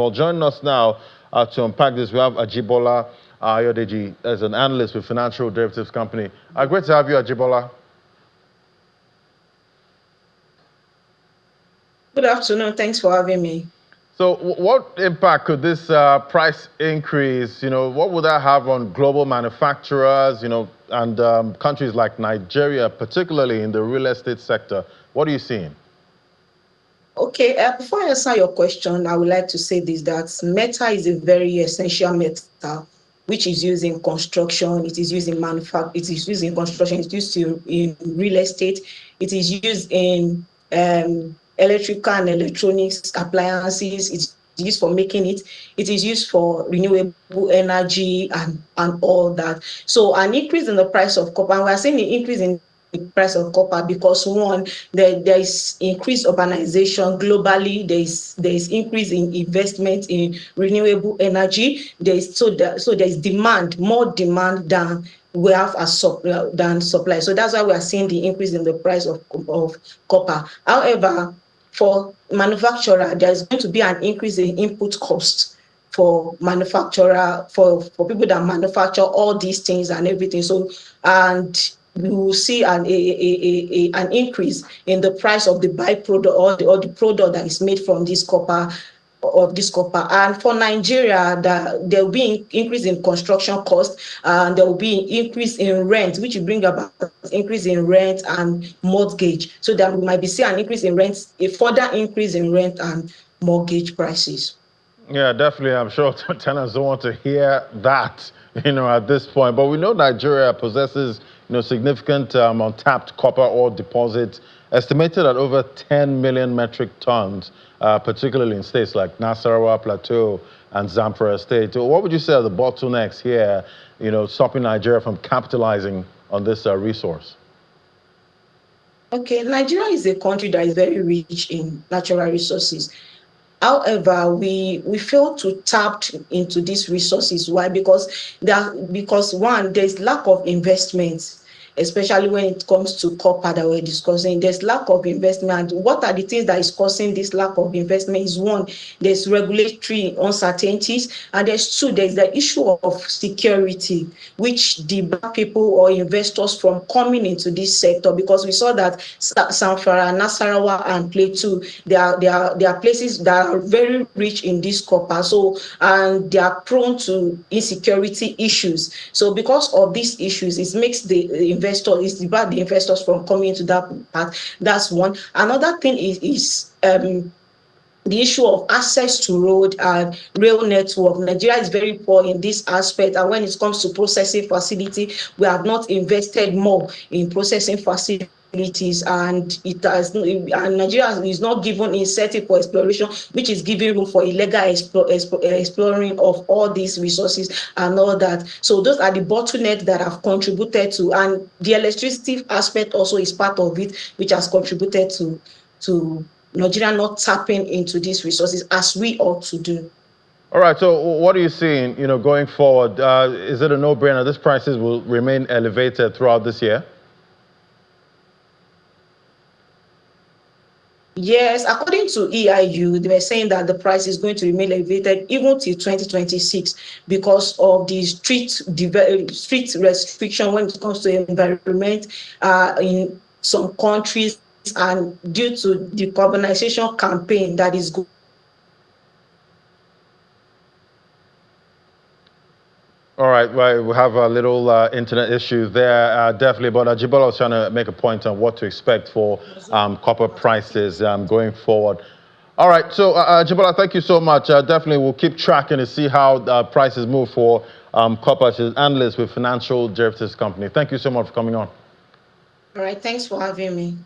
Well, joining us now to unpack this, we have Ajibola Ayodeji as an analyst with Financial Derivatives Company. Great to have you, Ajibola. Good afternoon. Thanks for having me. So what impact could this price increase, what would that have on global manufacturers, and countries like Nigeria, particularly in the real estate sector? What are you seeing? Okay, before I answer your question, I would like to say this, that metal is a very essential metal, which is used in construction, it is used in manufacturing, it is used in construction, it's used in real estate, it is used in electrical and electronics appliances, it's used for making it, it is used for renewable energy and all that. So an increase in the price of copper, and we are seeing an increase in the price of copper because one, there is increased urbanization globally, there is increase in investment in renewable energy, there is demand, more demand than we have than supply. So that's why we are seeing the increase in the price of copper. However, for manufacturer, there is going to be an increase in input cost for manufacturer, for people that manufacture all these things and everything. So, and we will see an increase in the price of the byproduct, or the product that is made from this copper, and for Nigeria, there will be increase in construction cost, and there will be increase in rent, which will bring about increase in rent and mortgage, so that we might be seeing an increase in rent, a further increase in rent and mortgage prices. Yeah, definitely. I'm sure tenants don't want to hear that, at this point. But we know Nigeria possesses, significant untapped copper ore deposits, estimated at over 10 million metric tons, particularly in states like Nasarawa Plateau and Zamfara State. So what would you say are the bottlenecks here, stopping Nigeria from capitalizing on this resource? Okay, Nigeria is a country that is very rich in natural resources. However, we fail to tap into these resources. Why? Because one, there's lack of investment, especially when it comes to copper that we're discussing. There's lack of investment. What are the things that is causing this lack of investment? Is one, there's regulatory uncertainties, and there's the issue of security, which debar people or investors from coming into this sector, because we saw that Zamfara, Nasarawa, and Plateau, they are places that are very rich in this copper, so, and they are prone to insecurity issues. So because of these issues, it makes it's debar the investors from coming into that part. That's one. Another thing is the issue of access to road and rail network. Nigeria is very poor in this aspect, and when it comes to processing facility, we have not invested more in processing facilities, and Nigeria is not given incentive for exploration, which is giving room for illegal exploring of all these resources and all that. So those are the bottlenecks that have contributed to, and the electricity aspect also is part of it, which has contributed to Nigeria not tapping into these resources as we ought to do. All right, so what are you seeing, going forward? Is it a no-brainer? These prices will remain elevated throughout this year? Yes, according to EIU, they were saying that the price is going to remain elevated even till 2026 because of the strict restriction when it comes to environment in some countries, and due to the decarbonization campaign that is going. All right, well, we have a little internet issue there, definitely. But Ajibola was trying to make a point on what to expect for copper prices going forward. All right, so Ajibola, thank you so much. Definitely, we'll keep tracking to see how prices move for copper. She's an analyst with Financial Derivatives Company. Thank you so much for coming on. All right, thanks for having me.